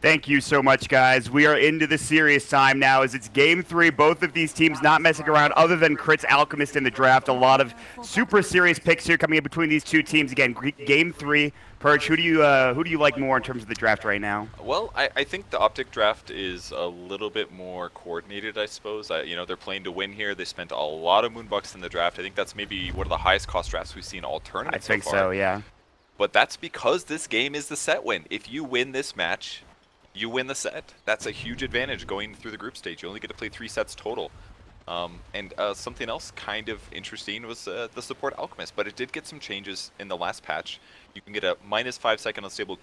Thank you so much, guys. We are into the serious time now as it's game 3. Both of these teams not messing around other than Crit's Alchemist in the draft. A lot of super serious picks here coming in between these two teams. Again, game 3. Perch, who do you like more in terms of the draft right now? Well, I think the OpTic draft is a little bit more coordinated, I suppose. You know, they're playing to win here. They spent a lot of Moonbucks in the draft. I think that's maybe one of the highest cost drafts we've seen all tournaments I think so far. so, yeah. But that's because this game is the set win. If you win this match, you win the set. That's a huge advantage going through the group stage. You only get to play 3 sets total. Something else kind of interesting was the support Alchemist, but it did get some changes in the last patch. You can get a -5 second unstable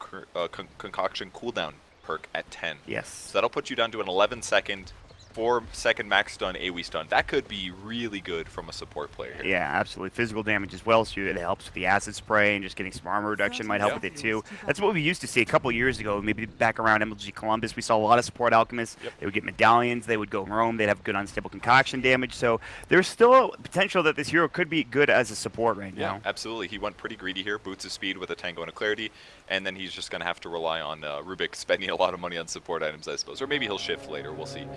concoction cooldown perk at 10. Yes. So that'll put you down to an 11 second, 4 second max stun, AoE stun. That could be really good from a support player here. Yeah, absolutely. Physical damage as well, so it helps with the acid spray, and just getting some armor reduction might help with it too. That's what we used to see a couple years ago, maybe back around MLG Columbus. We saw a lot of support alchemists. They would get medallions, they would go roam, they'd have good unstable concoction damage. So there's still potential that this hero could be good as a support right now. Yeah, absolutely. He went pretty greedy here, boots his speed with a tango and a clarity, and then he's just going to have to rely on Rubik spending a lot of money on support items, I suppose. Or maybe he'll shift later, we'll see.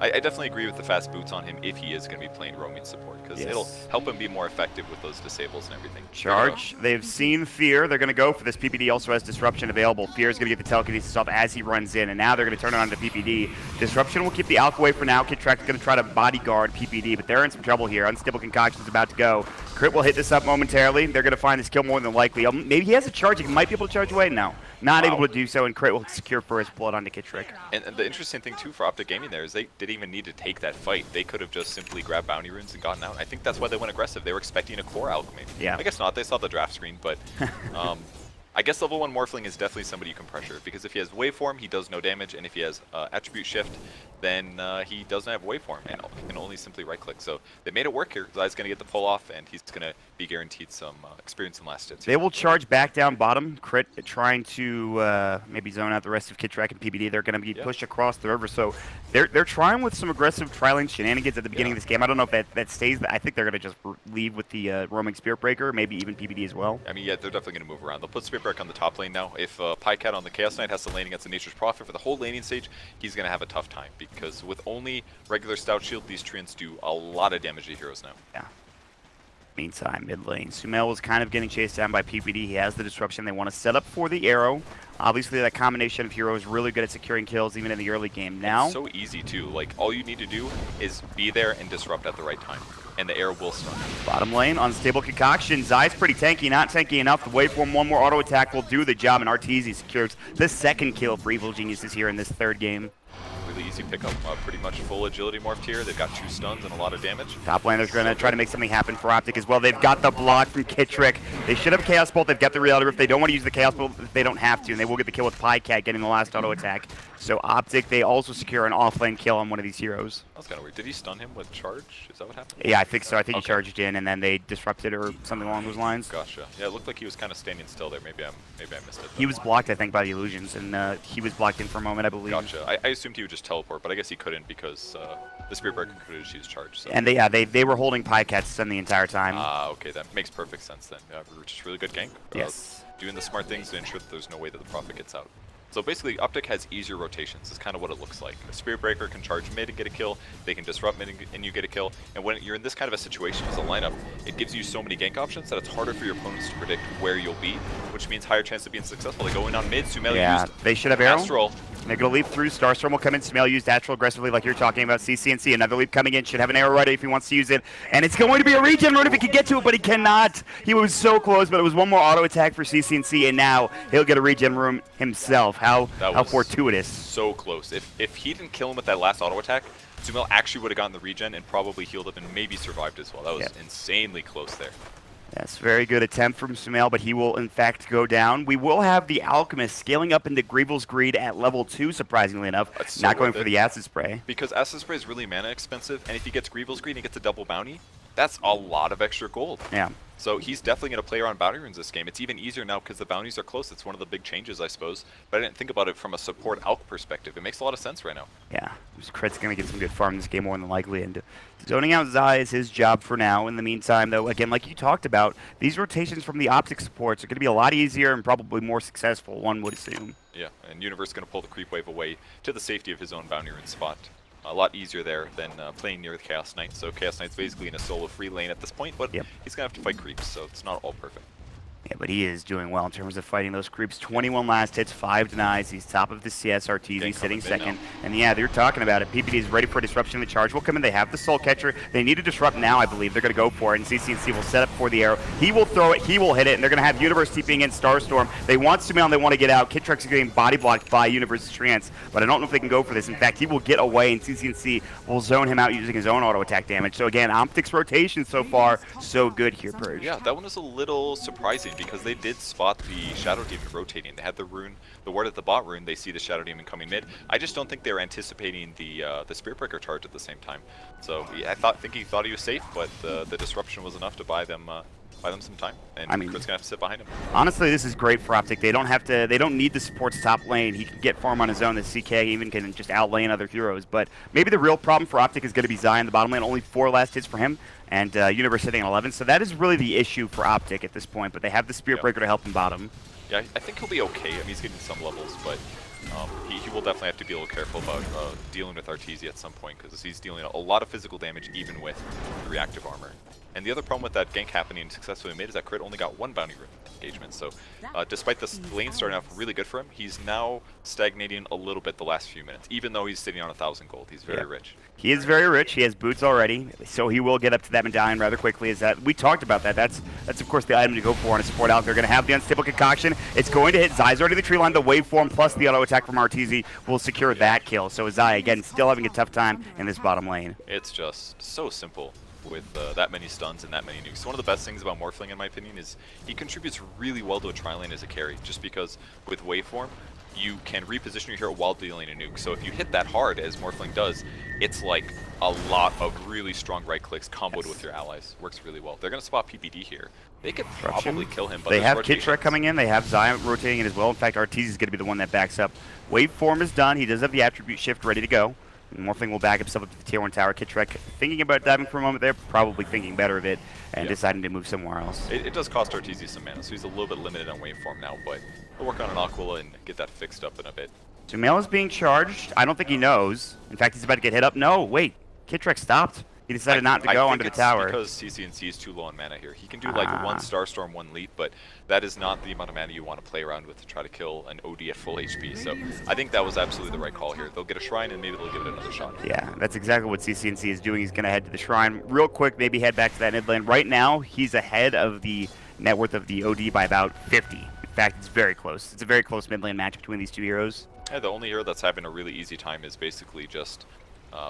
I definitely agree with the fast boots on him if he is going to be playing roaming support, because it'll help him be more effective with those disables and everything. Charge. They've seen Fear. They're going to go for this. PPD also has Disruption available. Fear is going to get the telekinesis off as he runs in, and now they're going to turn it on to PPD. Disruption will keep the Alch away for now. Kid Track is going to try to bodyguard PPD, but they're in some trouble here. Unstable Concoction is about to go. Crit will hit this up momentarily. They're going to find this kill more than likely. Maybe he has a charge. He might be able to charge away now. Not able to do so, and Crit will secure first blood onto Kitrick. And the interesting thing, too, for OpTic Gaming there is they didn't even need to take that fight. They could have just simply grabbed bounty runes and gotten out. I think that's why they went aggressive. They were expecting a core alchemy. Yeah. I guess not. They saw the draft screen, but I guess level 1 Morphling is definitely somebody you can pressure, because if he has waveform, he does no damage, and if he has attribute shift, then he doesn't have waveform, and he can only simply right-click. So they made it work here. Zai's going to get the pull off, and he's going to be guaranteed some experience in last hits. They will charge back down bottom. Crit trying to maybe zone out the rest of Kid Track and PPD. They're going to be pushed across the river, so they're trying with some aggressive trialing shenanigans at the beginning of this game. I don't know if that stays. I think they're going to just leave with the roaming Spirit Breaker, maybe even PPD as well. I mean, yeah, they're definitely going to move around. They'll put Spirit Breaker on the top lane now. If Pycat on the Chaos Knight has to lane against the Nature's Prophet for the whole laning stage, he's going to have a tough time, because with only regular Stout Shield, these treants do a lot of damage to heroes now. Yeah. Meantime, mid lane, Sumail was kind of getting chased down by PPD. He has the disruption. They want to set up for the arrow. Obviously, that combination of heroes is really good at securing kills, even in the early game. Now, it's so easy too. Like, all you need to do is be there and disrupt at the right time, and the arrow will stun. Bottom lane, unstable concoction. Zai's pretty tanky, not tanky enough. The waveform, one more auto attack will do the job, and Arteezy secures the second kill for Evil Geniuses here in this third game. Really easy pickup, pretty much full agility morphed here. They've got 2 stuns and a lot of damage. Top laner's going to try to make something happen for OpTic as well. They've got the block from Kitrick. They should have Chaos Bolt. They've got the Reality Rift. They don't want to use the Chaos Bolt if they don't have to, and they will get the kill with Pycat getting the last auto attack. So OpTic, they also secure an off-lane kill on one of these heroes. That was kind of weird. Did he stun him with charge? Is that what happened? Yeah, I think so. I think he charged in, and then they disrupted or something along those lines. Gotcha. Yeah, it looked like he was kind of standing still there. Maybe I missed it. He was blocked, I think, by the illusions, and he was blocked in for a moment, I believe. Gotcha. I assumed he would just teleport, but I guess he couldn't, because the Spirit Breaker could just use charge. So. And they were holding Pycat stun the entire time. Okay, that makes perfect sense then. Yeah, just really good gank. Yes. Doing the smart things to ensure that there's no way that the Prophet gets out. So basically, OpTic has easier rotations. Is kind of what it looks like. A Spirit Breaker can charge mid and get a kill. They can disrupt mid and you get a kill. And when you're in this kind of a situation as a lineup, it gives you so many gank options that it's harder for your opponents to predict where you'll be, which means higher chance of being successful. They go in on mid. Sumail used they should have arrow. Astral. They're going to leap through. Starstorm will come in. Sumail used Astral aggressively like you're talking about. CCNC, another leap coming in. Should have an arrow ready if he wants to use it. And it's going to be a regen rune if he can get to it, but he cannot. He was so close, but it was one more auto attack for CCNC, and now he'll get a regen rune himself. How fortuitous. So close. If he didn't kill him with that last auto attack, Sumail actually would have gotten the regen and probably healed up and maybe survived as well. That was insanely close there. Yes, very good attempt from Sumail, but he will in fact go down. We will have the Alchemist scaling up into Greevil's Greed at level 2, surprisingly enough. Not going for the Acid Spray. Because Acid Spray is really mana expensive, and if he gets Greevil's Greed and he gets a double bounty, That's a lot of extra gold. Yeah. So he's definitely going to play around bounty runes this game. It's even easier now because the bounties are close. It's one of the big changes, I suppose. But I didn't think about it from a support ALK perspective. It makes a lot of sense right now. Yeah, Crit's going to get some good farm in this game more than likely. And zoning out Zai is his job for now. In the meantime, though, again, like you talked about, these rotations from the OpTic supports are going to be a lot easier and probably more successful, one would assume. Yeah, and Universe going to pull the creep wave away to the safety of his own bounty rune spot. A lot easier there than playing near the Chaos Knight. So Chaos Knight's basically in a solo free lane at this point, but he's going to have to fight creeps, so it's not all perfect. Yeah, but he is doing well in terms of fighting those creeps. 21 last hits, 5 denies. He's top of the CS. RTZ sitting second. And yeah, they're talking about it. PPD is ready for disruption. The charge will come in. They have the Soul Catcher. They need to disrupt now, I believe. They're going to go for it. And CCNC will set up for the arrow. He will throw it. He will hit it. And they're going to have Universe TPing in Starstorm. They want Sumail. They want to get out. Kitrex is getting body blocked by Universe's Trance. But I don't know if they can go for this. In fact, he will get away. And CCNC will zone him out using his own auto attack damage. So again, OpTic's rotation so far, so good here, Purge. Yeah, that one was a little surprising because they did spot the Shadow Demon rotating. They had the rune, the ward at the bot rune. They see the Shadow Demon coming mid. I just don't think they were anticipating the Spirit Breaker charge at the same time. So yeah, I think he thought he was safe, but the disruption was enough to buy them some time. And Crit's gonna have to sit behind him. Honestly, this is great for OpTic. They don't have to. They don't need the support's top lane. He can get farm on his own. The CK even can just outlane other heroes. But maybe the real problem for OpTic is going to be Zai in the bottom lane. Only 4 last hits for him. And Universe hitting 11, so that is really the issue for OpTic at this point, but they have the Spirit Breaker to help him bottom. Yeah, I think he'll be okay. I mean, he's getting some levels, but he will definitely have to be a little careful about dealing with RTZ at some point, because he's dealing a lot of physical damage even with the reactive armor. And the other problem with that gank happening successfully made is that Crit only got 1 bounty rune engagement, so despite the lane starting off really good for him, he's now stagnating a little bit the last few minutes, even though he's sitting on 1,000 gold. He's very rich. He is very rich. He has boots already, so he will get up to that medallion rather quickly. We talked about that. That's of course the item to go for on a support out. They're going to have the unstable concoction. It's going to hit Zai's already the tree line. The waveform plus the auto attack from RTZ will secure that kill. So Zai again still having a tough time in this bottom lane. It's just so simple with that many stuns and that many nukes. One of the best things about Morphling, in my opinion, is he contributes really well to a tri-lane as a carry, just because with waveform, you can reposition your hero while dealing a nuke. So if you hit that hard, as Morphling does, it's like a lot of really strong right clicks comboed with your allies. Works really well. They're going to spot PPD here. They could probably kill him, but they have Kittrek coming in. They have Zai rotating in as well. In fact, RTZ is going to be the one that backs up. Waveform is done. He does have the attribute shift ready to go. Morphling will back himself up to the tier 1 tower. Kittrek thinking about diving for a moment there, probably thinking better of it, and deciding to move somewhere else. It does cost RTZ some mana, so he's a little bit limited on waveform now, but he'll work on an Aquila and get that fixed up in a bit. Sumail is being charged. I don't think he knows. In fact, he's about to get hit up. No, wait. Kittrek stopped. He decided not to go under the tower. Because CCNC is too low on mana here. He can do like 1 Starstorm, 1 Leap, but that is not the amount of mana you want to play around with to try to kill an OD at full HP. So I think that was absolutely the right call here. They'll get a shrine and maybe they'll give it another shot. Yeah, that's exactly what CCNC is doing. He's going to head to the shrine real quick, maybe head back to that mid lane. Right now, he's ahead of the net worth of the OD by about 50. In fact, it's very close. It's a very close mid lane match between these two heroes. Yeah, the only hero that's having a really easy time is basically just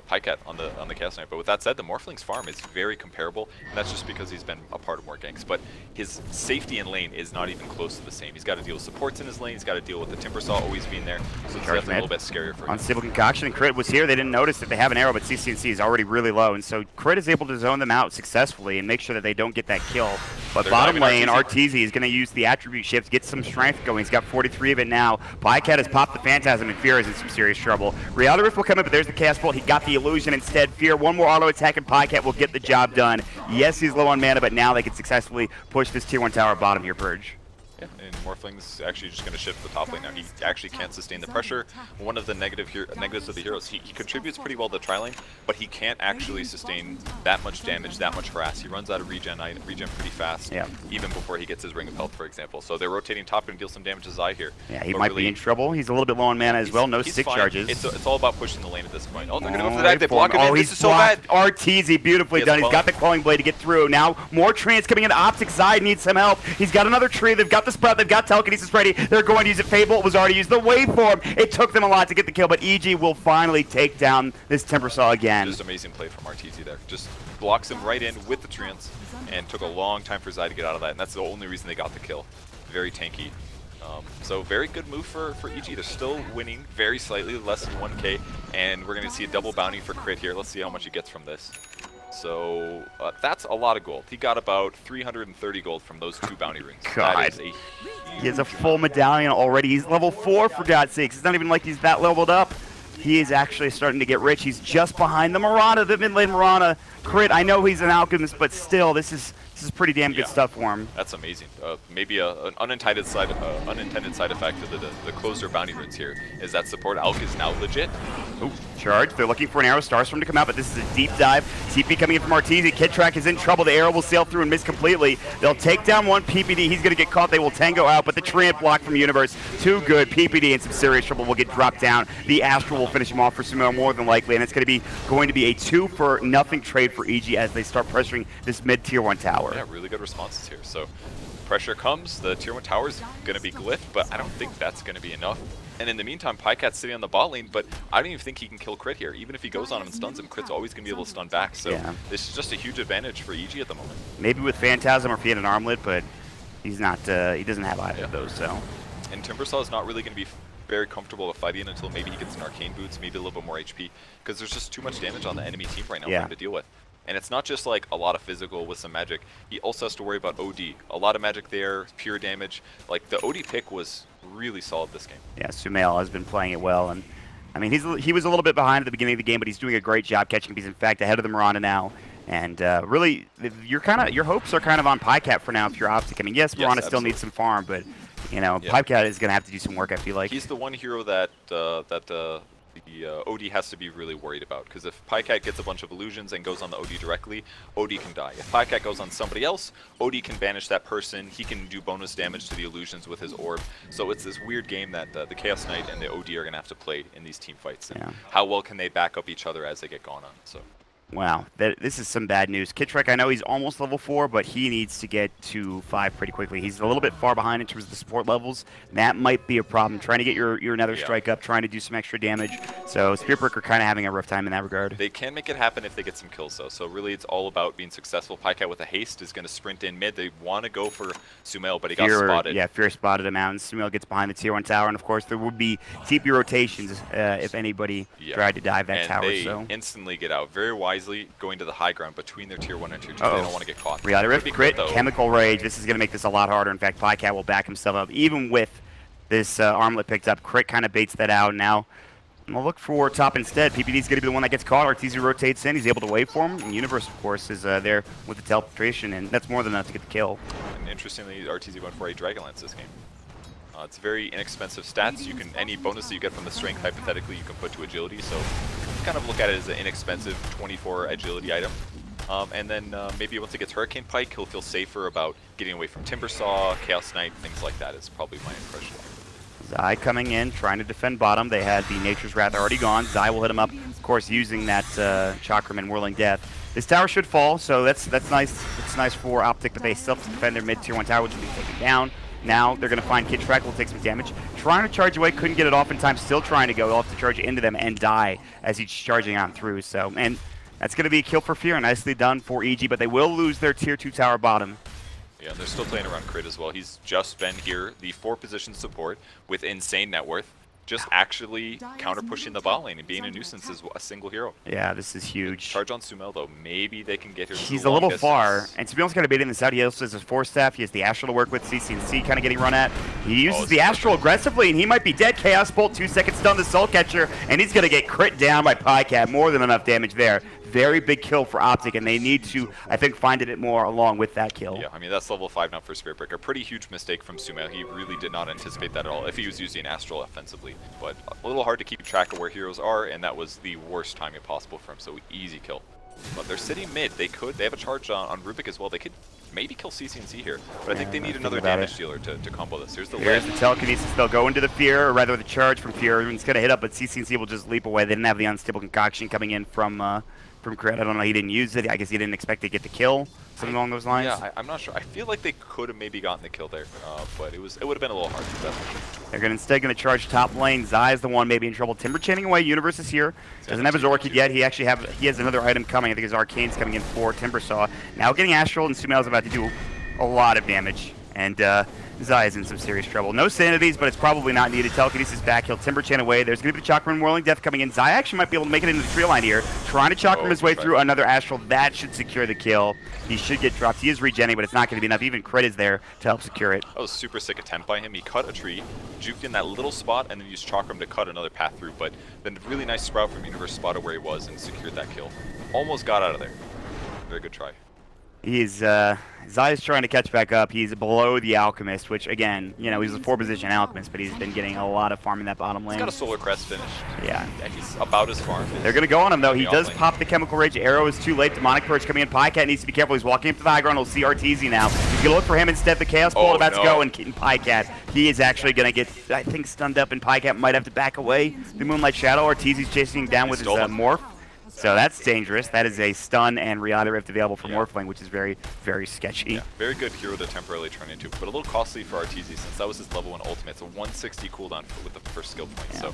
Pycat on the Chaos Knight. But with that said, the Morphling's farm is very comparable, and that's just because he's been a part of more ganks. But his safety in lane is not even close to the same. He's got to deal with supports in his lane. He's got to deal with the Timber Saw always being there. So it's definitely a little bit scarier for him. Unstable concoction, and Crit was here. They didn't notice that they have an arrow, but CCNC is already really low, and so Crit is able to zone them out successfully and make sure that they don't get that kill. But bottom lane, RTZ is going to use the attribute shift, get some strength going. He's got 43 of it now. Pycat has popped the Phantasm, and Fear is in some serious trouble. Reality Rift will come in, but there's the Chaos Bolt. He got the illusion instead. Fear, 1 more auto attack, and Pycat will get the job done. Yes, he's low on mana, but now they can successfully push this tier 1 tower bottom here, Purge. Yeah, and Morphling's actually just going to shift the top lane now. He actually can't sustain the pressure. One of the negatives of the heroes, he contributes pretty well to tri-lane, but he can't actually sustain that much damage, that much harass. He runs out of regen pretty fast, even before he gets his Ring of Health, for example. So they're rotating top and deal some damage to Zai here. Yeah, he might be in trouble. He's a little bit low on mana as well. No stick charges. It's all about pushing the lane at this point. Oh, they're going to go for that. They block him in. This is so bad. RTZ beautifully done. He's got the Quelling Blade to get through. Now more Trance coming into OpTic. Zai needs some help. He's got another tree. They've got the Sprout. They've got Telekinesis ready. They're going to use it. Fable was already used. The waveform. It took them a lot to get the kill, but EG will finally take down this Timber Saw again. Just amazing play from RTZ there. Just blocks him right in with the Trance, and took a long time for Zai to get out of that, and that's the only reason they got the kill. Very tanky. So very good move for EG. They're still winning very slightly, less than 1k, and we're going to see a double bounty for Crit here. Let's see how much he gets from this. So that's a lot of gold. He got about 330 gold from those 2 bounty rings. God. That is a He has a full medallion already. He's level 4, for God's sakes. It's not even like he's that leveled up. He is actually starting to get rich. He's just behind the Mirana, the mid-lane Mirana. Crit, I know he's an alchemist, but still, this is pretty damn good stuff for him. That's amazing. Maybe an unintended side effect of the closer bounty runes here is that support alch is now legit. Ooh, charge. They're looking for an arrow. Starstorm to come out, but this is a deep dive. TP coming in from Arteezy. Kidtrack is in trouble. The arrow will sail through and miss completely. They'll take down one PPD. He's going to get caught. They will tango out, but the Tramp block from Universe. Too good. PPD in some serious trouble will get dropped down. The Astral will finish him off for Sumo more than likely, and it's going to be a 2-for-0 trade for EG as they start pressuring this mid-tier 1 tower. Yeah, really good responses here. So pressure comes. The tier 1 tower is going to be glyphed, but I don't think that's going to be enough. And in the meantime, Pycat's sitting on the bot lane, but I don't even think he can kill Crit here. Even if he goes on him and stuns him, Crit's always going to be able to stun back. So this is just a huge advantage for EG at the moment. Maybe with Phantasm or if he had an armlet, but he's not. He doesn't have either of those. So. And Timbersaw is not really going to be very comfortable with fighting until maybe he gets an Arcane Boots, maybe a little bit more HP, because there's just too much damage on the enemy team right now for him to deal with. And it's not just like a lot of physical with some magic. He also has to worry about OD. A lot of magic there, pure damage. Like the OD pick was really solid this game. Yeah, Sumail has been playing it well, and I mean he was a little bit behind at the beginning of the game, but he's doing a great job catching. He's in fact ahead of the Miranda now, and really your hopes are kind of on Pycat for now if you're OpTic. I mean, yes, Miranda still needs some farm, but you know Pycat is going to have to do some work. I feel like he's the one hero that the OD has to be really worried about, because if Pycat gets a bunch of illusions and goes on the OD directly, OD can die. If Pycat goes on somebody else, OD can banish that person. He can do bonus damage to the illusions with his orb. So it's this weird game that the Chaos Knight and the OD are going to have to play in these team fights. And how well can they back up each other as they get gone on? So. Wow, this is some bad news. Kidtrack, I know he's almost level 4, but he needs to get to 5 pretty quickly. He's a little bit far behind in terms of the support levels. That might be a problem. Trying to get your Nether Strike up, trying to do some extra damage. So Spearbreaker kind of having a rough time in that regard. They can make it happen if they get some kills, though. So really, it's all about being successful. Pycat with a haste is going to sprint in mid. They want to go for Sumail, but he got spotted. Yeah, Fear spotted him out, and Sumail gets behind the tier 1 tower. And of course, there would be TP rotations if anybody tried to dive that tower. They instantly get out very wisely, going to the high ground between their tier 1 and tier 2. They don't want to get caught. Reality Rift, Crit, Chemical Rage. This is going to make this a lot harder. In fact, Pycat will back himself up. Even with this armlet picked up, Crit kind of baits that out. Now, we'll look for top instead. PPD is going to be the one that gets caught. Arteezy rotates in. He's able to wait for him. And Universe, of course, is there with the teleportation, and that's more than enough to get the kill. And interestingly, Arteezy went for a Dragonlance this game. It's very inexpensive stats. You can any bonus that you get from the strength, hypothetically, you can put to agility. So kind of look at it as an inexpensive 24 agility item. And then maybe once it gets Hurricane Pike, he'll feel safer about getting away from Timbersaw, Chaos Knight, things like that is probably my impression. Zai coming in, trying to defend bottom. They had the Nature's Wrath already gone. Zai will hit him up, of course, using that Chakraman Whirling Death. This tower should fall, so that's nice. It's nice for OpTic, but they still have to defend their mid-tier 1 tower, which will be taken down. Now they're going to find Kidtrack, will take some damage. Trying to charge away, couldn't get it off in time. Still trying to go. They'll have to charge into them and die as he's charging on through. So, and that's going to be a kill for Fear. Nicely done for EG, but they will lose their tier 2 tower bottom. Yeah, and they're still playing around Crit as well. He's just been here, the 4-position support with insane net worth, just actually counter-pushing the bot lane and being a nuisance as a single hero. Yeah, this is huge. Charge on Sumail, though. Maybe they can get here. He's a little far, and Sumail's kind of baiting this out. He also has his Force Staff. He has the Astral to work with, CC&C kind of getting run at. He uses the Astral aggressively, and he might be dead. Chaos Bolt, 2 seconds stun the Soul Catcher, and he's going to get crit down by Pycat. More than enough damage there. Very big kill for OpTic, and they need to, I think, find it more along with that kill. Yeah, I mean, that's level 5 now for Spearbreaker. Pretty huge mistake from Sumail. He really did not anticipate that at all if he was using Astral offensively. But a little hard to keep track of where heroes are, and that was the worst timing possible for him, so easy kill. But they're sitting mid. They have a charge on Rubik as well. They could maybe kill CC&C here, but I think they need another damage dealer to combo this. Here's the telekinesis. They'll go into the Fear, or rather the charge from Fear. It's going to hit up, but CC&C will just leap away. They didn't have the unstable concoction coming in from Crit. I don't know, he didn't use it. I guess he didn't expect to get the kill, something along those lines. Yeah, I'm not sure. I feel like they could have maybe gotten the kill there, but it would have been a little hard. That's for sure. They're instead going to charge top lane. Zai is the one maybe in trouble. Timber chaining away. Universe is here. Doesn't have his Orchid yet. He has another item coming. I think his Arcane's coming in for Timbersaw. Now getting Astral, and Sumail's about to do a lot of damage. And Zai is in some serious trouble. No sanities, but it's probably not needed. Telekinesis back. He'll Timber Chain away. There's going to be the Chakram Whirling Death coming in. Zai actually might be able to make it into the tree line here. Trying to Chakram his way through another Astral. That should secure the kill. He should get dropped. He is regenning, but it's not going to be enough. Even Crit is there to help secure it. That was a super sick attempt by him. He cut a tree, juked in that little spot, and then used Chakram to cut another path through. But then a really nice Sprout from Universe spotted where he was and secured that kill. Almost got out of there. Very good try. He's Zai is trying to catch back up. He's below the Alchemist, which again, you know, he's a 4-position Alchemist, but he's been getting a lot of farm in that bottom lane. He's got a Solar Crest finished. Yeah. He's about as farmed. They're going to go on him, though. He does pop the Chemical Rage. Arrow is too late. Demonic Purge coming in. Pycat needs to be careful. He's walking up to the high ground. We'll see RTZ now. He's going to look for him instead. The Chaos Bolt about to go, and Pycat, he is actually going to get, I think, stunned up, and Pycat might have to back away. The Moonlight Shadow. RTZ's chasing him down with his Morph. So that's dangerous. That is a stun and Reality Rift available for Morphling, which is very, very sketchy. Yeah, very good hero to temporarily turn into, but a little costly for RTZ since that was his level 1 ultimate. It's a 160 cooldown with the first skill point. Yeah. So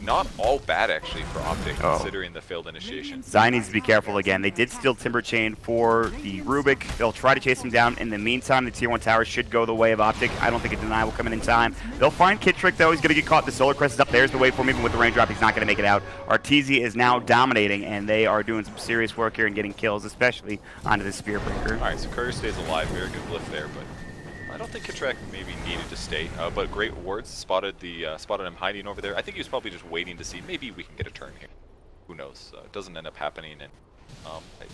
not all bad, actually, for OpTic, considering the failed initiation. Zai needs to be careful again. They did steal Timber Chain for the Rubik. They'll try to chase him down. In the meantime, the Tier 1 tower should go the way of OpTic. I don't think a deny will come in time. They'll find Kid Trick, though. He's going to get caught. The Solar Crest is up. There's the wave for him. Even with the raindrop, he's not going to make it out. RTZ is now dominating, and they are doing some serious work here and getting kills, especially onto the Spear Breaker. All right, so Courier stays alive. Very good lift there, but I don't think Kitrak maybe needed to stay. But great wards. Spotted him hiding over there. I think he was probably just waiting to see maybe we can get a turn here. Who knows? It doesn't end up happening. And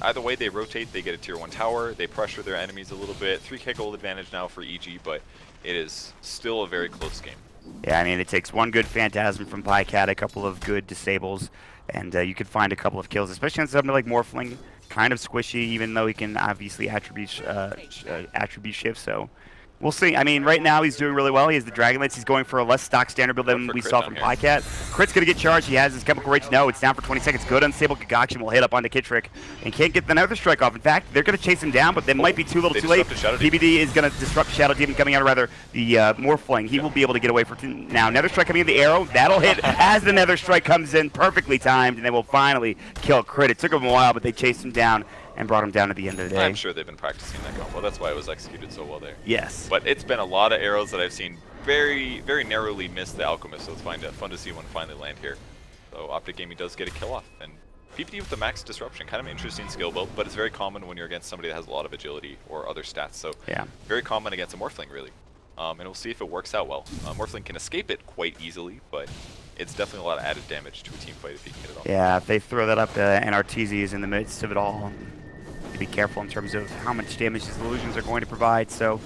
either way, they rotate. They get a Tier 1 tower. They pressure their enemies a little bit. 3k gold advantage now for EG, but it is still a very close game. Yeah, I mean, it takes one good Phantasm from Pycat, a couple of good disables, and you could find a couple of kills, especially on something like Morphling. Kind of squishy, even though he can obviously attribute shift, so we'll see. I mean, right now he's doing really well. He has the Dragon Lance. He's going for a less stock standard build than we saw from Pycat. Crit's going to get charged. He has his Chemical Rage. No, it's down for 20 seconds. Good unstable Concoction will hit up onto Kittrick and can't get another strike off. In fact, they're going to chase him down, but they might be too little too late. PBD is going to disrupt Shadow Demon coming out, or rather the Morphling. He will be able to get away for now. Nether Strike coming in, the arrow. That'll hit as the Nether Strike comes in, perfectly timed, and they will finally kill Crit. It took him a while, but they chased him down and brought him down at the end of the day. I'm sure they've been practicing that combo. That's why it was executed so well there. Yes. But it's been a lot of arrows that I've seen very, very narrowly miss the Alchemist, so it's fun to see one finally land here. So OpTic Gaming does get a kill off. And PPD with the max disruption, kind of an interesting skill build, but it's very common when you're against somebody that has a lot of agility or other stats. So yeah, very common against a Morphling, really. And we'll see if it works out well. Morphling can escape it quite easily, but it's definitely a lot of added damage to a team fight if he can get it off. Yeah, if they throw that up, and RTZ is in the midst of it all. To be careful in terms of how much damage his illusions are going to provide, so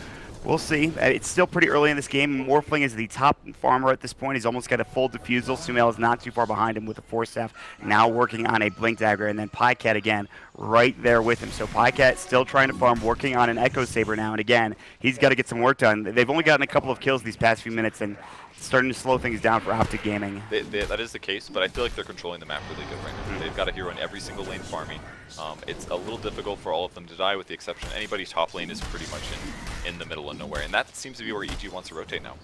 we'll see. It's still pretty early in this game. Morphling is the top farmer at this point. He's almost got a full Diffusal. Sumail is not too far behind him with a Force Staff, now working on a Blink Dagger, and then Pycat again right there with him. So Pycat still trying to farm, working on an Echo Saber now, and again, he's got to get some work done. They've only gotten a couple of kills these past few minutes, and starting to slow things down for OpTic Gaming. That is the case, but I feel like they're controlling the map really good right now. They've got a hero in every single lane farming. It's a little difficult for all of them to die, with the exception anybody top lane is pretty much in the middle of nowhere, and that seems to be where EG wants to rotate now.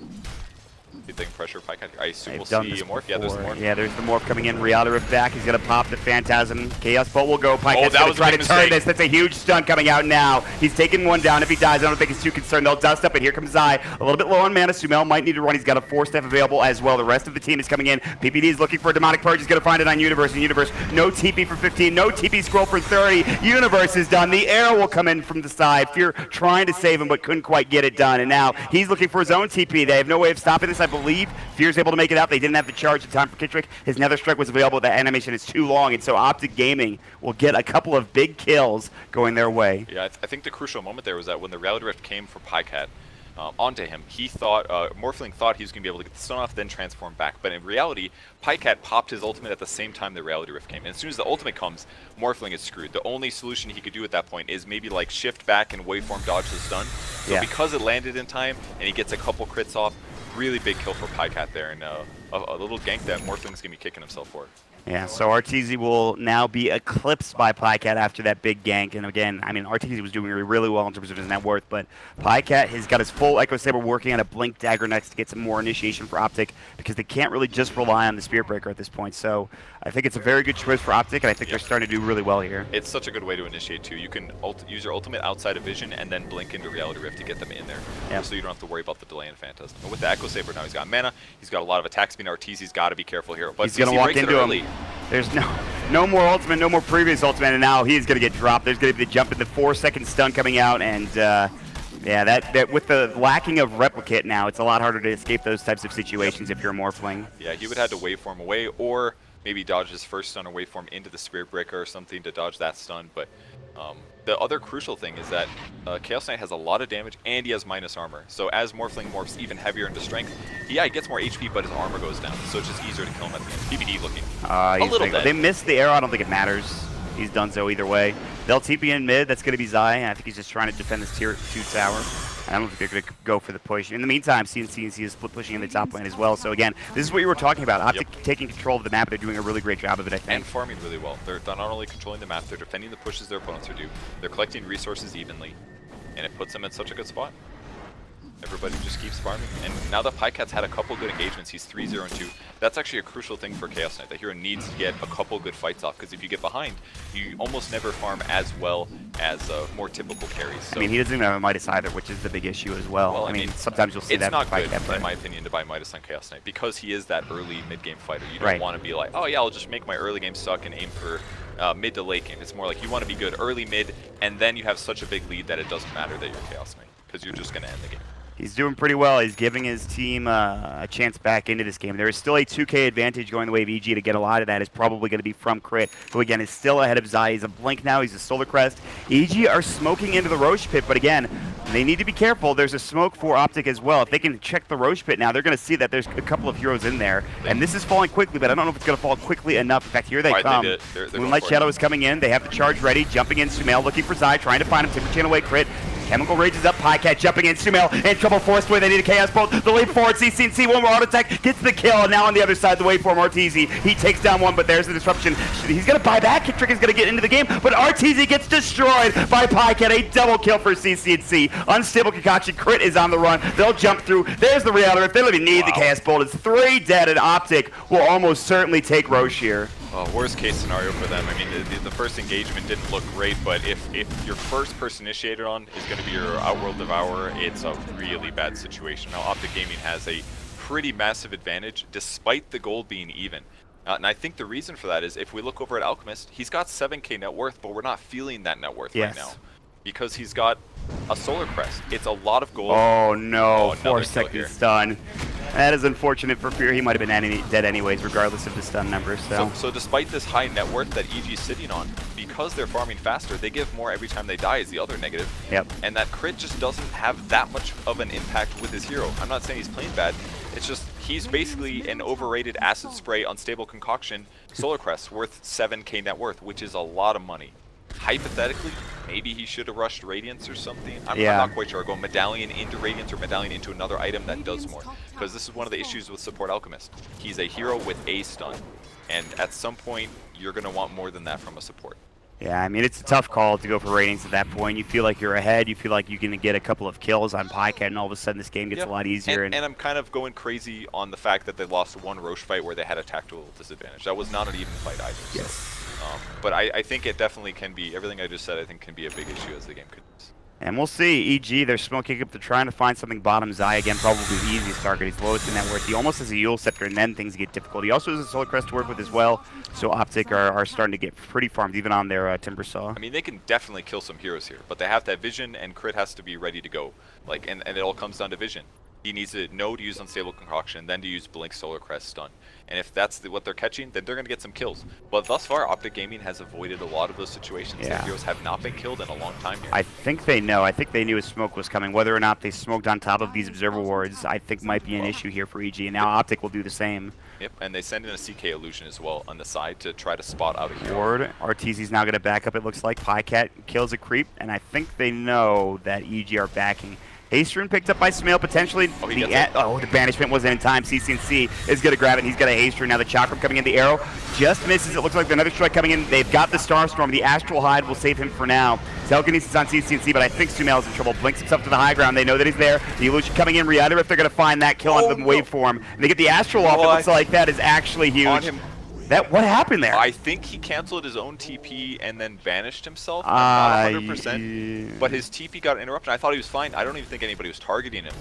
Do you think pressure Pycat? I assume we'll see a Morph. Yeah, there's the Morph. Yeah, there's the Morph coming in. Reality Rift back. He's going to pop the Phantasm. Chaos Bolt will go. Pycat's going to try to turn this. That's a huge stun coming out now. He's taking one down. If he dies, I don't think he's too concerned. They'll dust up, and here comes Zai. A little bit low on mana. Sumail might need to run. He's got a Force Staff available as well. The rest of the team is coming in. PPD is looking for a Demonic Purge. He's going to find it on Universe. And Universe, no TP for 15. No TP scroll for 30. Universe is done. The arrow will come in from the side. Fear trying to save him, but couldn't quite get it done. And now he's looking for his own TP. They have no way of stopping this, I believe. Fear's able to make it out. They didn't have the charge in time for Kittrick. His Nether Strike was available. That animation is too long, and so OpTic Gaming will get a couple of big kills going their way. Yeah, I think the crucial moment there was that when the Reality Rift came for Pycat onto him, he thought, Morphling thought he was going to be able to get the stun off, then transform back. But in reality, Pycat popped his ultimate at the same time the Reality Rift came. And as soon as the ultimate comes, Morphling is screwed. The only solution he could do at that point is maybe like shift back and waveform dodge the stun. So because it landed in time and he gets a couple crits off, really big kill for Pycat there, and a little gank that Morphling's going to be kicking himself for. Yeah, so RTZ will now be eclipsed by PyCat after that big gank. And again, I mean, RTZ was doing really well in terms of his net worth, but PyCat has got his full Echo Saber working on a Blink Dagger next to get some more initiation for OpTic, because they can't really just rely on the Spirit Breaker at this point. So I think it's a very good choice for OpTic, and I think they're starting to do really well here. It's such a good way to initiate, too. You can use your ultimate outside of vision and then blink into Reality Rift to get them in there, so you don't have to worry about the delay in Phantasm. And with the Echo Saber now, he's got mana, he's got a lot of attack speed. RTZ's got to be careful here. But he's going to walk into him. There's no more ultimate, no more previous ultimate, and now he's going to get dropped. There's going to be the jump in the 4-second stun coming out, and yeah, that with the lacking of replicate now, it's a lot harder to escape those types of situations if you're a Morphling. Yeah, he would have to waveform away, or maybe dodge his first stun or waveform into the Spirit Breaker or something to dodge that stun. But the other crucial thing is that Chaos Knight has a lot of damage and he has minus armor. So as Morphling morphs even heavier into strength, he gets more HP, but his armor goes down. So it's just easier to kill him at the end. PBD looking a little dead. They missed the arrow. I don't think it matters. He's done so either way. They'll TP in mid. That's going to be Zai. And I think he's just trying to defend this tier 2 tower. I don't think they're going to go for the push. In the meantime, CNC is split pushing in the top lane as well. So again, this is what you were talking about. OpTic taking control of the map. They're doing a really great job of it, I think. And farming really well. They're not only controlling the map, they're defending the pushes their opponents are due. They're collecting resources evenly, and it puts them in such a good spot. Everybody just keeps farming. And now that PyCat's had a couple good engagements, he's 3-0-2. That's actually a crucial thing for Chaos Knight. The hero needs to get a couple good fights off, because if you get behind, you almost never farm as well as more typical carries. So, I mean, he doesn't even have a Midas either, which is the big issue as well. I mean, sometimes you'll see that. It's not good, in my opinion, to buy Midas on Chaos Knight, because he is that early mid-game fighter. You don't want to be like, oh yeah, I'll just make my early game suck and aim for mid to late game. It's more like you want to be good early, mid, and then you have such a big lead that it doesn't matter that you're Chaos Knight, because you're just going to end the game. He's doing pretty well. He's giving his team a chance back into this game. There is still a 2K advantage going the way of EG. To get a lot of that is probably going to be from Crit, who again is still ahead of Zai. He's a Blink now. He's a Solar Crest. EG are smoking into the Roche Pit, but again, they need to be careful. There's a smoke for OpTic as well. If they can check the Roche Pit now, they're going to see that there's a couple of heroes in there. And this is falling quickly, but I don't know if it's going to fall quickly enough. In fact, here they come. Moonlight Shadow is coming in. They have the charge ready. Jumping in, Sumail looking for Zai, trying to find him. Timber Chain away, Crit. Chemical Rages up, PyCat jumping in, Sumail in trouble, forced away, they need a Chaos Bolt, the leap forward, CNC, one more auto attack, gets the kill, and now on the other side, the waveform, RTZ, he takes down one, but there's the disruption, he's gonna buy back, Trick is gonna get into the game, but RTZ gets destroyed by PyCat, a double kill for CNC, unstable concoction, Crit is on the run, they'll jump through, there's the reality, if they don't even need the Chaos Bolt, it's 3 dead, and OpTic will almost certainly take Roche here. Worst case scenario for them. I mean, the first engagement didn't look great, but if your first person initiated on is going to be your Outworld Devourer, it's a really bad situation. Now, OpTic Gaming has a pretty massive advantage, despite the gold being even. And I think the reason for that is, if we look over at Alchemist, he's got 7K net worth, but we're not feeling that net worth right now. Because he's got a Solar Crest. It's a lot of gold. Oh no, 4-second stun. That is unfortunate for Fear. He might have been dead anyways, regardless of the stun number. So despite this high net worth that EG's sitting on, because they're farming faster, they give more every time they die is the other negative. And that Crit just doesn't have that much of an impact with his hero. I'm not saying he's playing bad. It's just he's basically an overrated Acid Spray Unstable Concoction Solar Crest worth 7K net worth, which is a lot of money. Hypothetically, maybe he should have rushed Radiance or something. I'm not quite sure. Go Medallion into Radiance or Medallion into another item that does more. Because this is one of the issues with Support Alchemist. He's a hero with a stun. And at some point, you're going to want more than that from a support. Yeah, I mean, it's a tough call to go for Radiance at that point. You feel like you're ahead. You feel like you're going to get a couple of kills on PyCat, and all of a sudden this game gets a lot easier. And I'm kind of going crazy on the fact that they lost one Roche fight where they had a tactical disadvantage. That was not an even fight either. But I think it definitely can be, everything I just said, I think can be a big issue as the game continues. And we'll see. EG, they're smoking up. They're trying to find something bottom. Zai, again, probably the easiest target. He's lowest in net worth. He almost has a Eul Scepter, and then things get difficult. He also has a Solar Crest to work with as well. So OpTic are starting to get pretty farmed, even on their Timber Saw. I mean, they can definitely kill some heroes here, but they have to have vision, and Crit has to be ready to go. Like, and it all comes down to vision. He needs to know to use Unstable Concoction, then to use Blink, Solar Crest, Stun. And if that's what they're catching, then they're going to get some kills. But thus far, OpTic Gaming has avoided a lot of those situations. Their heroes have not been killed in a long time here. I think they know. I think they knew a smoke was coming. Whether or not they smoked on top of these Observer Wards, I think might be an issue here for EG. And now OpTic will do the same. Yep, and they send in a CK Illusion as well on the side to try to spot out a hero. Ward, RTZ's now going to back up, it looks like. PyCat kills a creep, and I think they know that EG are backing. Haste rune picked up by Smail, potentially. Oh, The banishment wasn't in time. CCNC is going to grab it, and he's got a haste rune. Now the chakram coming in, the arrow just misses. It looks like another strike coming in. They've got the Starstorm. The Astral Hide will save him for now. Telekinesis on CCNC, but I think Sumail is in trouble. Blinks himself to the high ground. They know that he's there. The illusion coming in. Reality Rift, they're going to find that kill on the waveform. And they get the Astral off. It looks like that is actually huge. What happened there? I think he canceled his own TP and then banished himself. I'm not 100%, but his TP got interrupted. I thought he was fine. I don't even think anybody was targeting him.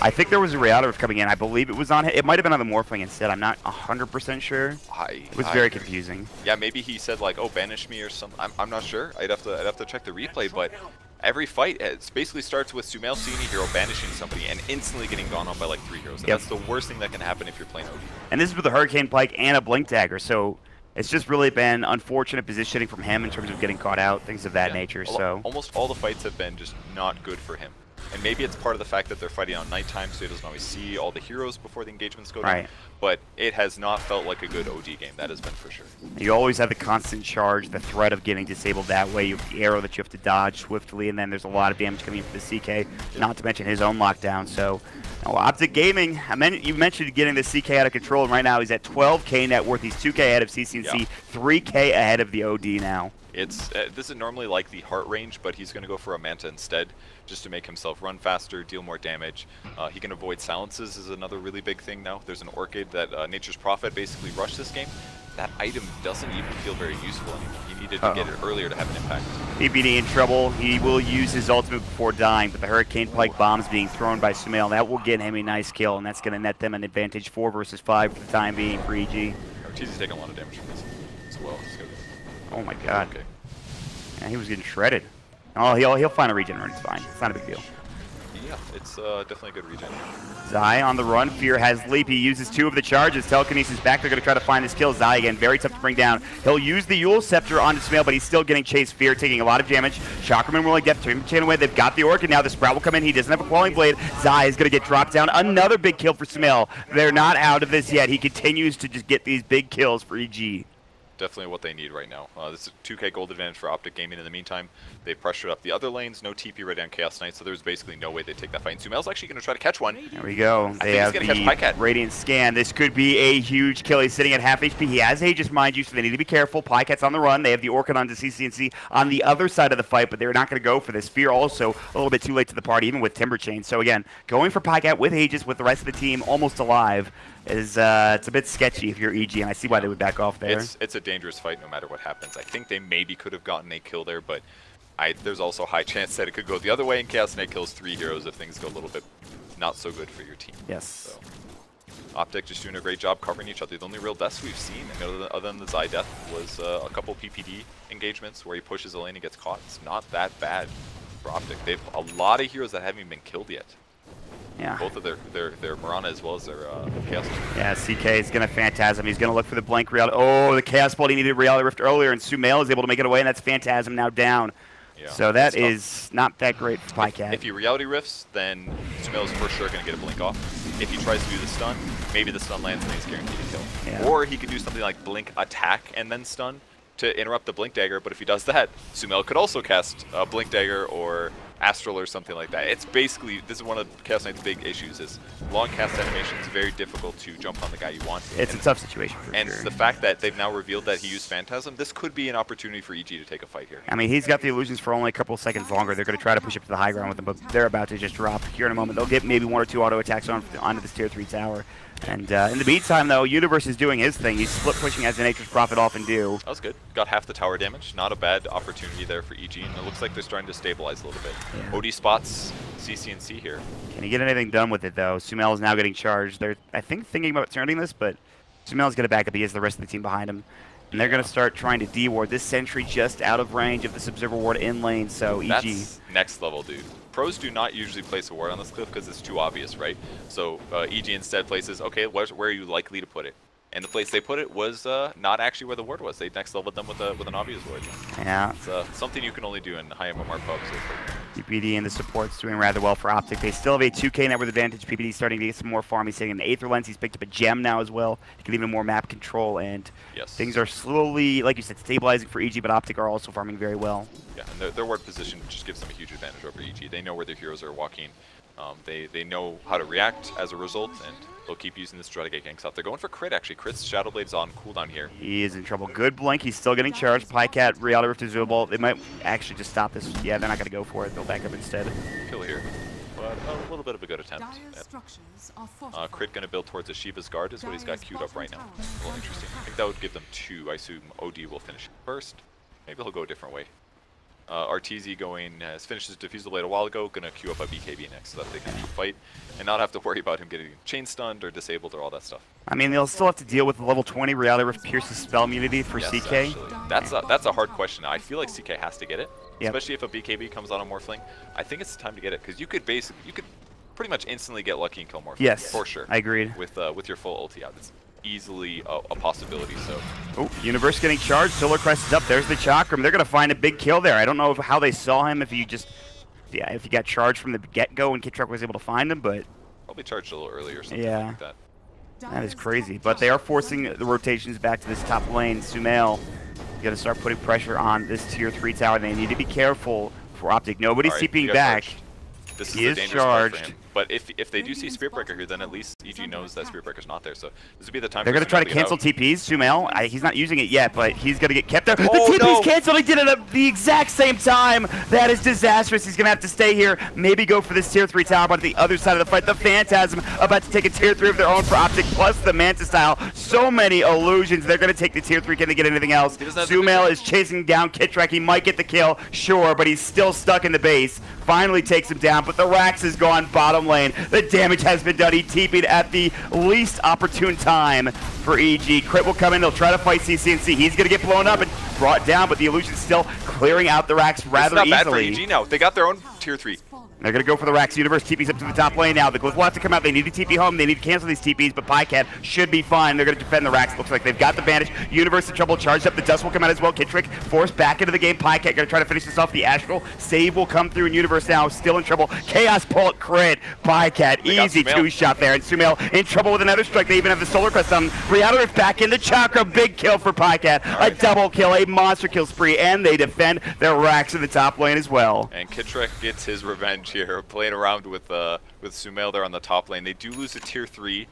I think there was a Reality Rift coming in. I believe it was on. It might have been on the Morphling instead. I'm not 100% sure. It was very confusing. Yeah, maybe he said like, "Oh, banish me" or something. I'm not sure. I'd have to check the replay, but. Every fight it basically starts with Sumail seeing a hero banishing somebody and instantly getting gone on by like 3 heroes. And that's the worst thing that can happen if you're playing OD. And this is with a Hurricane Pike and a Blink Dagger, so it's just really been unfortunate positioning from him in terms of getting caught out, things of that nature. So almost all the fights have been just not good for him. And maybe it's part of the fact that they're fighting on nighttime, so he doesn't always see all the heroes before the engagements go down. But it has not felt like a good OD game. That has been for sure. You always have the constant charge, the threat of getting disabled that way. You have the arrow that you have to dodge swiftly, and then there's a lot of damage coming in for the CK, not to mention his own lockdown. So, OpTic Gaming, you mentioned getting the CK out of control, and right now he's at 12K net worth. He's 2K ahead of CCNC, 3K ahead of the OD now. This is normally like the heart range, but he's going to go for a Manta instead, just to make himself run faster, deal more damage. He can avoid silences is another really big thing now. There's an Orchid that Nature's Prophet basically rushed this game. That item doesn't even feel very useful anymore. He needed to get it earlier to have an impact. PPD in trouble. He will use his ultimate before dying, but the Hurricane Pike bombs being thrown by Sumail. That will get him a nice kill, and that's going to net them an advantage 4 versus 5 for the time being for EG. Ortiz's taking a lot of damage from this as well. Oh my god. Okay. Yeah, he was getting shredded. Oh, he'll find a regen rune. It's fine. It's not a big deal. Yeah, it's definitely a good regen. Zai on the run. Fear has leap. He uses 2 of the charges. Telekinesis back. They're going to try to find his kill. Zai again, very tough to bring down. He'll use the Yule Scepter onto Sumail, but he's still getting chased. Fear taking a lot of damage. Chakraman rolling death. Turn the chain away. They've got the Orchid now. The Sprout will come in. He doesn't have a Quelling Blade. Zai is going to get dropped down. Another big kill for Sumail. They're not out of this yet. He continues to just get these big kills for EG. Definitely what they need right now. This is a 2K gold advantage for OpTic Gaming in the meantime. They pressured up the other lanes, no TP right on Chaos Knight, so there's basically no way they take that fight. And Sumail's actually going to try to catch one. There we go. They have the Radiant Scan. This could be a huge kill. He's sitting at half HP. He has Aegis, mind you, so they need to be careful. Pycat's on the run. They have the Orchid onto CCNC on the other side of the fight, but they're not going to go for this. Fear also a little bit too late to the party, even with Timber Chain. So again, going for Pycat with Aegis, with the rest of the team almost alive, is it's a bit sketchy if you're EG, and I see why they would back off there. It's a dangerous fight no matter what happens. I think they maybe could have gotten a kill there, but there's also a high chance that it could go the other way, and Chaos Knight kills 3 heroes if things go a little bit not so good for your team. Yes. So, OpTic just doing a great job covering each other. The only real deaths we've seen, other than the Zai death, was a couple PPD engagements where he pushes a lane and gets caught. It's not that bad for OpTic. They have a lot of heroes that haven't even been killed yet. Yeah. Both of their Mirana as well as their Chaos. Yeah, CK is going to Phantasm. He's going to look for the blank Reality. Oh, the Chaos Bolt. He needed Reality Rift earlier, and Sumail is able to make it away, and that's Phantasm now down. Yeah, so that is not that great for Pycat. If he Reality Rifts, then Sumail is for sure going to get a blink off. If he tries to do the stun, maybe the stun lands and he's guaranteed to kill. Yeah. Or he could do something like blink attack and then stun to interrupt the blink dagger, but if he does that, Sumail could also cast a blink dagger or Astral or something like that. It's basically, this is one of Chaos Knight's big issues, is long cast animations, very difficult to jump on the guy you want. It's a tough situation for sure. And the fact that they've now revealed that he used Phantasm, this could be an opportunity for EG to take a fight here. I mean, he's got the illusions for only a couple seconds longer. They're going to try to push up to the high ground with him, but they're about to just drop here in a moment. They'll get maybe 1 or 2 auto attacks onto this tier 3 tower. And in the meantime, though, Universe is doing his thing. He's split pushing as the Nature's Prophet often do. That was good. Got half the tower damage. Not a bad opportunity there for EG, and it looks like they're starting to stabilize a little bit. Yeah. OD spots CCNC here. Can he get anything done with it, though? Sumail is now getting charged. They're, I think, thinking about turning this, but Sumail's going to back up. He has the rest of the team behind him. And they're going to start trying to D-ward. This sentry just out of range of this Observer ward in lane, so EG. That's next level, dude. Pros do not usually place a ward on this cliff because it's too obvious, right? So EG instead places, okay, where are you likely to put it? And the place they put it was not actually where the ward was. They next leveled them with an obvious ward. Yeah. It's something you can only do in high MMR pubs. PPD and the support's doing rather well for OpTic. They still have a 2K net worth advantage. PPD's starting to get some more farm. He's sitting in the Aether Lens. He's picked up a gem now as well. He can even more map control, and things are slowly, like you said, stabilizing for EG, but OpTic are also farming very well. Yeah, and their ward position just gives them a huge advantage over EG. They know where their heroes are walking. They know how to react as a result, and they'll keep using this to try to get ganks off. They're going for crit, actually. Crit's Shadow Blade's on cooldown here. He is in trouble. Good blink. He's still getting charged. Pycat, Reality Rift is doable. They might actually just stop this. Yeah, they're not going to go for it. They'll back up instead. Kill here. But a little bit of a good attempt. Crit going to build towards a Shiva's Guard is what he's got queued up right now. A little interesting. I think that would give them 2. I assume OD will finish first. Maybe he'll go a different way. RTZ has finished his Diffusal Blade a while ago, gonna queue up a BKB next so that they can fight and not have to worry about him getting chain stunned or disabled or all that stuff. I mean, they'll still have to deal with the level 20 Reality Rift Pierce's spell immunity for yes, CK. Actually. That's a hard question. I feel like CK has to get it, especially if a BKB comes on a Morphling. I think it's time to get it because you could pretty much instantly get lucky and kill Morphling. Yes, for sure. I agreed. With your full ulti out. It's easily a possibility. So, oh, Universe getting charged. Solar Crest is up. There's the Chakram. They're gonna find a big kill there. I don't know how they saw him. If he got charged from the get-go and Kitruck was able to find him, but probably charged a little earlier or something like that. That is crazy. But they are forcing the rotations back to this top lane. Sumail gonna start putting pressure on this tier 3 tower. They need to be careful for OpTic. Nobody's TPing back. This is he a dangerous part for charged. him. But if they do see Spirit Breaker here, then at least EG knows that Spirit Breaker's not there. So this would be the time. They're going to try to cancel TPs. Sumail, he's not using it yet, but he's going to get kept there. Oh, the TP's canceled. He did it at the exact same time. That is disastrous. He's going to have to stay here. Maybe go for this tier 3 tower, but at the other side of the fight, the Phantasm about to take a tier 3 of their own for OpTic, plus the Manta style. So many illusions. They're going to take the tier 3. Can they get anything else? Sumail is chasing down Kitruck. He might get the kill, sure, but he's still stuck in the base. Finally takes him down, but the Rax is gone bottom lane. The damage has been done. He TP'd at the least opportune time for EG. Crit will come in. They'll try to fight CCNC. He's going to get blown up and brought down, but the illusion's still clearing out the Rax rather easily. It's not bad for EG now. They got their own tier 3. They're going to go for the Rax. Universe TP's up to the top lane now. The Glyph will have to come out. They need to TP home. They need to cancel these TPs, but Pycat should be fine. They're going to defend the Rax. Looks like they've got the bandage. Universe in trouble. Charged up. The Dust will come out as well. Kitruck forced back into the game. Pycat going to try to finish this off. The Astral save will come through, and Universe now still in trouble. Chaos Bolt crit. Pycat easy 2-shot there, and Sumail in trouble with another strike. They even have the Solar Crest on. Reality Rift back in the Chakra. Big kill for Pycat. A double kill, a monster kill spree, and they defend their Rax in the top lane as well. And Kitruck gets his revenge here, playing around with Sumail there on the top lane. They do lose a tier 3,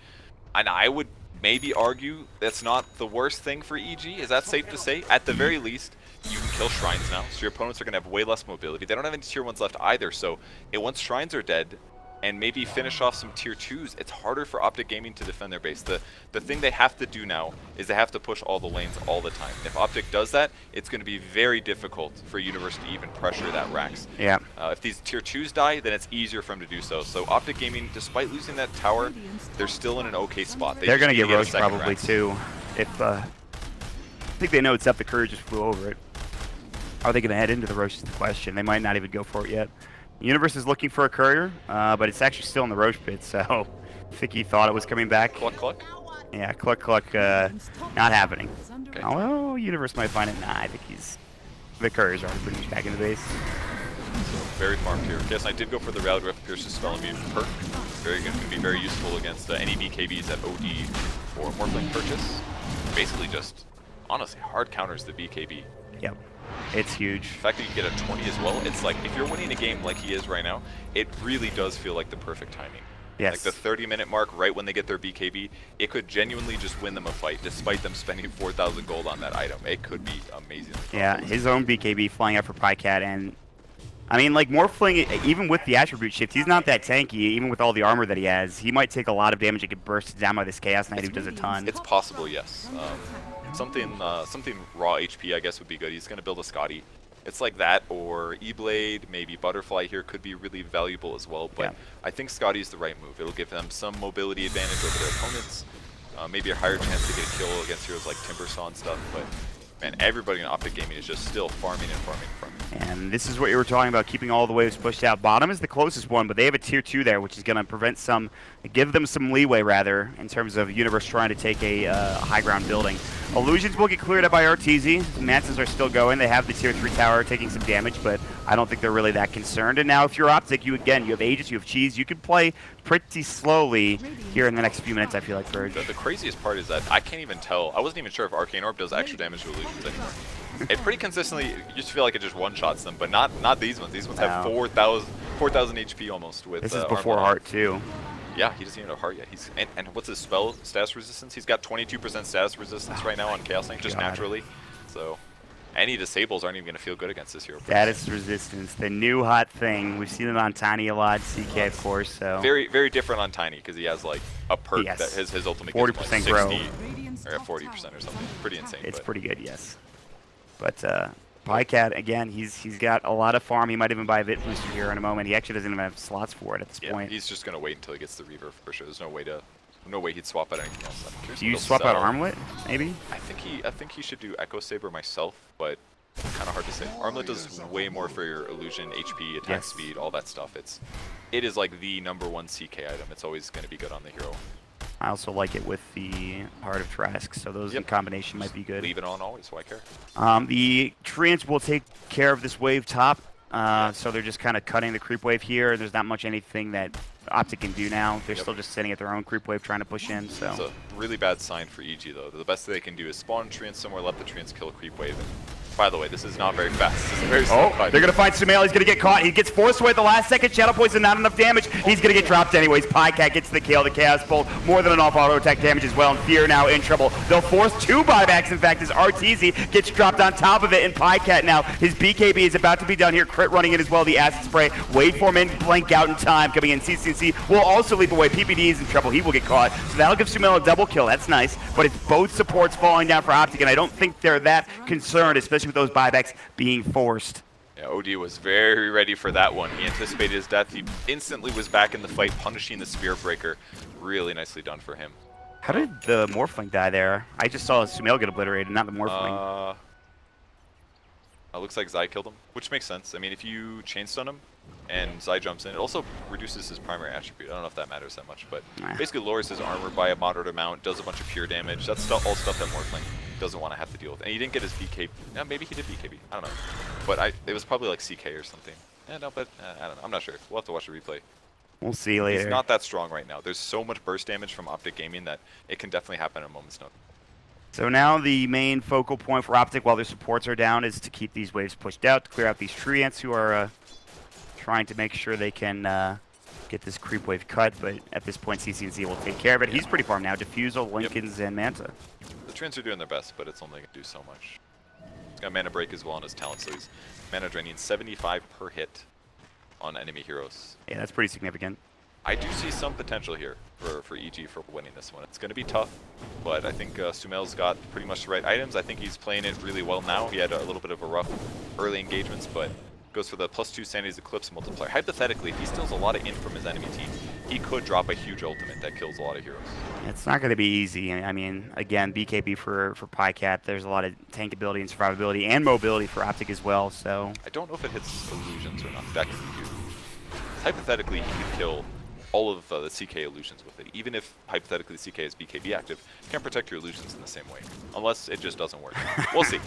and I would maybe argue that's not the worst thing for EG. Is that safe to say? At the very least, you can kill Shrines now, so your opponents are going to have way less mobility. They don't have any tier 1s left either, so once Shrines are dead, and maybe finish off some tier 2s, it's harder for OpTic Gaming to defend their base. The thing they have to do now is they have to push all the lanes all the time. If OpTic does that, it's going to be very difficult for Universe to even pressure that Rax. Yeah. If these tier 2s die, then it's easier for them to do so. So OpTic Gaming, despite losing that tower, they're still in an okay spot. They're going to get Roche probably too. If I think they know it's up, the Courier just flew over it. Are they going to head into the Roche is the question. They might not even go for it yet. Universe is looking for a Courier, but it's actually still in the Roche pit, so I think he thought it was coming back. Cluck, cluck? Yeah, cluck, cluck, not happening. Okay. Oh, Universe might find it. Nah, I think the Courier's already pretty much back in the base. Very farmed here. Yes, I did go for the Reality Rift Pierce's spell immune perk. Going to be very useful against any BKBs at OD for Morphling purchase. Basically just, honestly, hard counters the BKB. Yep. It's huge. The fact that you get a 20 as well, it's like, if you're winning a game like he is right now, it really does feel like the perfect timing. Yes. Like the 30-minute mark, right when they get their BKB, it could genuinely just win them a fight, despite them spending 4,000 gold on that item. It could be amazing. Yeah, his own BKB flying out for Pycat, and I mean, like, Morphling, even with the attribute shift, he's not that tanky, even with all the armor that he has. He might take a lot of damage and get bursted down by this Chaos Knight who does a ton. It's possible, yes. Something raw HP, I guess, would be good. He's going to build a Scotty. It's like that, or E-Blade, maybe Butterfly here could be really valuable as well, but yeah. I think Scotty's the right move. It'll give them some mobility advantage over their opponents, maybe a higher chance to get a kill against heroes like Timbersaw and stuff, but man, everybody in OpTic Gaming is just still farming and farming and farming. And this is what you were talking about, keeping all the waves pushed out. Bottom is the closest one, but they have a tier 2 there, which is going to give them some leeway, rather, in terms of Universe trying to take a high ground building. Illusions will get cleared up by RTZ. Mantas are still going. They have the tier 3 tower taking some damage, but I don't think they're really that concerned. And now if you're OpTic, you have Aegis, you have Cheese. You can play pretty slowly here in the next few minutes, I feel like, Verge. The craziest part is that I can't even tell. I wasn't even sure if Arcane Orb does extra damage to Illusions anymore. It pretty consistently, you just feel like it just one-shots them, but not these ones. These ones have 4,000 HP almost with This is before Heart too. Yeah, he doesn't even have Heart yet. He's and what's his spell status resistance? He's got 22% status resistance right now on Chaos Link, just naturally. So any disables aren't even going to feel good against this hero. Status resistance, the new hot thing. We've seen it on Tiny a lot, CK of course. So very, very different on Tiny because he has like a perk that his ultimate 40% gives him, like, grow, 60 or 40% or something. Pretty insane. It's pretty good, yes. But Pycat again, he's got a lot of farm. He might even buy a Vit booster here in a moment. He actually doesn't even have slots for it at this point. He's just going to wait until he gets the Reaver for sure. There's no way he'd swap out anything else. Do you swap out Armlet, maybe? I think he should do Echo Saber myself, but kind of hard to say. Armlet does way more for your illusion, HP, attack speed, all that stuff. It is like the #1 CK item. It's always going to be good on the hero. I also like it with the Heart of Trask, so those in combination might be good. Leave it on always, why care? The Treants will take care of this wave top, so they're just kind of cutting the creep wave here. There's not much anything that OpTic can do now. They're still just sitting at their own creep wave trying to push in. So it's a really bad sign for EG though. The best thing they can do is spawn Treants somewhere, let the Treants kill a creep wave. And by the way, this is not very fast. This is very slow fight. They're going to find Sumail. He's going to get caught. He gets forced away at the last second. Shadow Poison, not enough damage. He's going to get dropped anyways. Pycat gets the kill. The Chaos Bolt, more than enough auto attack damage as well. And Fear now in trouble. They'll force 2 buybacks, in fact, as RTZ gets dropped on top of it. And Pycat now, his BKB is about to be done here. Crit running in as well. The Acid Spray. Wait for him in. Blank out in time. Coming in. CCC will also leap away. PPD is in trouble. He will get caught. So that'll give Sumail a double kill. That's nice. But it's both supports falling down for OpTic. And I don't think they're that concerned, especially with those buybacks being forced. Yeah, OD was very ready for that one. He anticipated his death. He instantly was back in the fight, punishing the Spirit Breaker. Really nicely done for him. How did the Morphling die there? I just saw Sumail get obliterated, not the Morphling. It looks like Zai killed him, which makes sense. I mean, if you chain stun him and Zai jumps in, it also reduces his primary attribute. I don't know if that matters that much, but basically lowers his armor by a moderate amount, does a bunch of pure damage. That's all stuff that Morphling doesn't want to have to deal with. And he didn't get his BKB. Yeah, maybe he did BKB. I don't know. But it was probably like CK or something. I don't know. I'm not sure. We'll have to watch the replay. We'll see later. He's not that strong right now. There's so much burst damage from OpTic Gaming that it can definitely happen in a moment's notice. So now the main focal point for OpTic while their supports are down is to keep these waves pushed out, to clear out these Treants who are trying to make sure they can get this creep wave cut, but at this point CCNC will take care of it. He's pretty farm now. Diffusal, Lincolns, and Manta. The Treants are doing their best, but it's only going to do so much. He's got Mana Break as well on his talent, so he's mana draining 75 per hit on enemy heroes. Yeah, that's pretty significant. I do see some potential here for EG for winning this one. It's going to be tough, but I think Sumail's got pretty much the right items. I think he's playing it really well now. He had a little bit of a rough early engagements, but goes for the +2 Sanity's Eclipse multiplier. Hypothetically, if he steals a lot of int from his enemy team, he could drop a huge ultimate that kills a lot of heroes. It's not going to be easy. I mean, again, BKB for Pycat, there's a lot of tankability and survivability and mobility for OpTic as well, so... I don't know if it hits illusions or not. That could be huge. Hypothetically, he could kill all of the CK illusions with it. Even if, hypothetically, the CK is BKB active, you can't protect your illusions in the same way. Unless it just doesn't work. We'll see.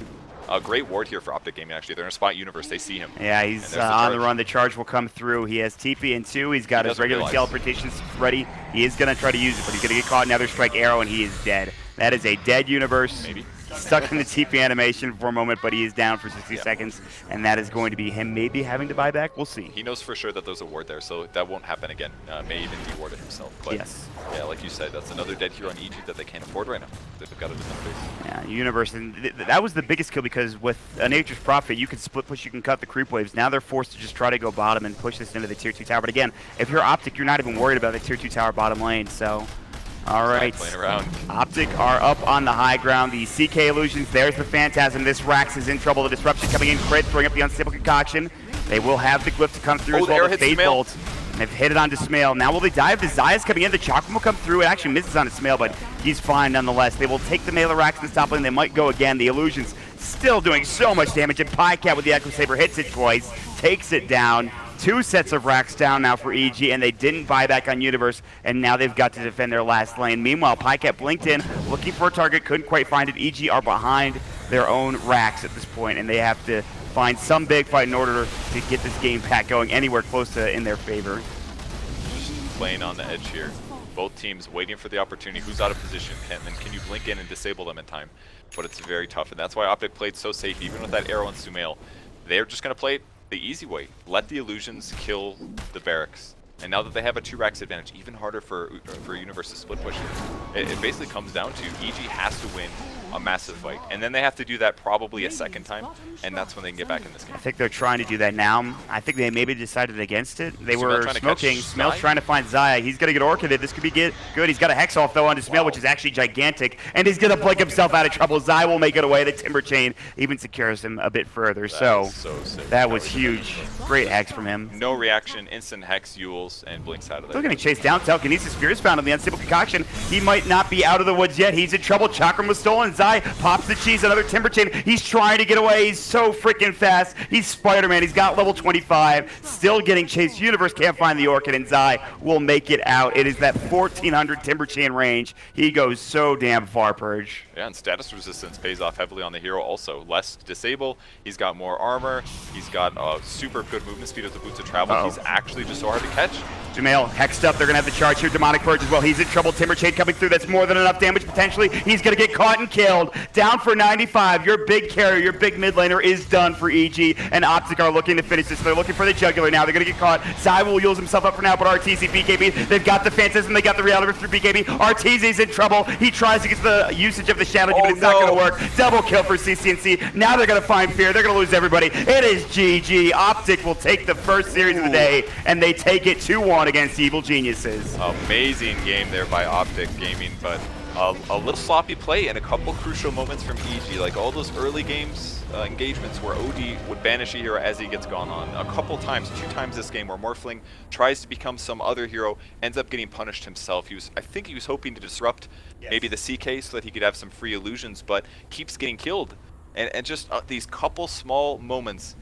A great ward here for OpTic Gaming, actually. They're in a spot universe. They see him. Yeah, he's on the run. The charge will come through. He has TP in 2. He's got his regular teleportation ready. He is going to try to use it, but he's going to get caught in another strike arrow, and he is dead. That is a dead universe. Maybe. Stuck in the TP animation for a moment, but he is down for 60 seconds, and that is going to be him maybe having to buy back. We'll see. He knows for sure that there's a ward there, so that won't happen again. May even de-ward it himself. But yes. Yeah, like you said, that's another dead hero on EG that they can't afford right now. They've got a different face. Yeah, Universe, and that was the biggest kill because with a Nature's Prophet, you can split push, you can cut the creep waves. Now they're forced to just try to go bottom and push this into the tier 2 tower. But again, if you're OpTic, you're not even worried about the tier 2 tower bottom lane, so... All right, OpTic are up on the high ground. The CK illusions, there's the Phantasm. This Rax is in trouble. The disruption coming in, crit, throwing up the unstable concoction. They will have the glyph to come through as well. The Fate Bolt. And they've hit it on Dismail. Now will they dive? The Zaya's coming in. The Chakram will come through. It actually misses on Dismail, but he's fine nonetheless. They will take the melee Rax in the top lane. They might go again. The illusions still doing so much damage. And Pycat with the Echo Saber hits it twice, takes it down. 2 sets of racks down now for EG, and they didn't buy back on Universe, and now they've got to defend their last lane. Meanwhile, Pycat blinked in, looking for a target, couldn't quite find it. EG are behind their own racks at this point, and they have to find some big fight in order to get this game pack going anywhere close to in their favor. Just playing on the edge here. Both teams waiting for the opportunity. Who's out of position? Can you blink in and disable them in time? But it's very tough, and that's why OpTic played so safe, even with that arrow and Sumail. They're just going to play it. the easy way. Let the illusions kill the barracks. And now that they have a 2 racks advantage, even harder for Universe to split push here. It basically comes down to EG has to win a massive fight, and then they have to do that probably a second time, and that's when they can get back in this game. I think they're trying to do that now. I think they maybe decided against it. They were smoking. Smel's trying to find Zaya. He's going to get orchided. This could be good. He's got a Hex off, though, onto Smell, which is actually gigantic, and he's going to blink himself out of trouble. Zaya will make it away. The Timber Chain even secures him a bit further. So that was huge. Great Hex from him. No reaction, instant Hex, Yules, and blinks out of there. Still getting chased down. Telekinesis Fear is found on the Unstable Concoction. He might not be out of the woods yet. He's in trouble. Chakram was stolen. Zaya pops the cheese, another Timber Chain. He's trying to get away. He's so freaking fast. He's Spider-Man. He's got level 25. Still getting chased. Universe can't find the Orchid, and Zai will make it out. It is that 1400 Timber Chain range. He goes so damn far, Purge. Yeah, and status resistance pays off heavily on the hero also. Less disable. He's got more armor. He's got super good movement speed with the boots of travel. He's actually just so hard to catch. Jamail, hexed up. They're going to have the charge here. Demonic Purge as well. He's in trouble. Timber Chain coming through. That's more than enough damage potentially. He's going to get caught and killed. Down for 95. Your big carrier, your big mid laner is done for EG, and OpTic are looking to finish this. They're looking for the jugular now. They're going to get caught. Zai will use himself up for now, but RTZ, BKB, they've got the Phantasm. They got the reality through BKB. RTZ's in trouble. He tries to get the usage of the Shadow, but it's not going to work. Double kill for CCNC. Now they're going to find Fear. They're going to lose everybody. It is GG. OpTic will take the first series of the day, and they take it 2-1 against Evil Geniuses. Amazing game there by OpTic Gaming, but a little sloppy play and a couple crucial moments from EG, like all those early games engagements where OD would banish a hero as he gets gone on. A couple times, 2 times this game where Morphling tries to become some other hero, ends up getting punished himself. I think he was hoping to disrupt maybe the CK so that he could have some free illusions, but keeps getting killed. And just these couple small moments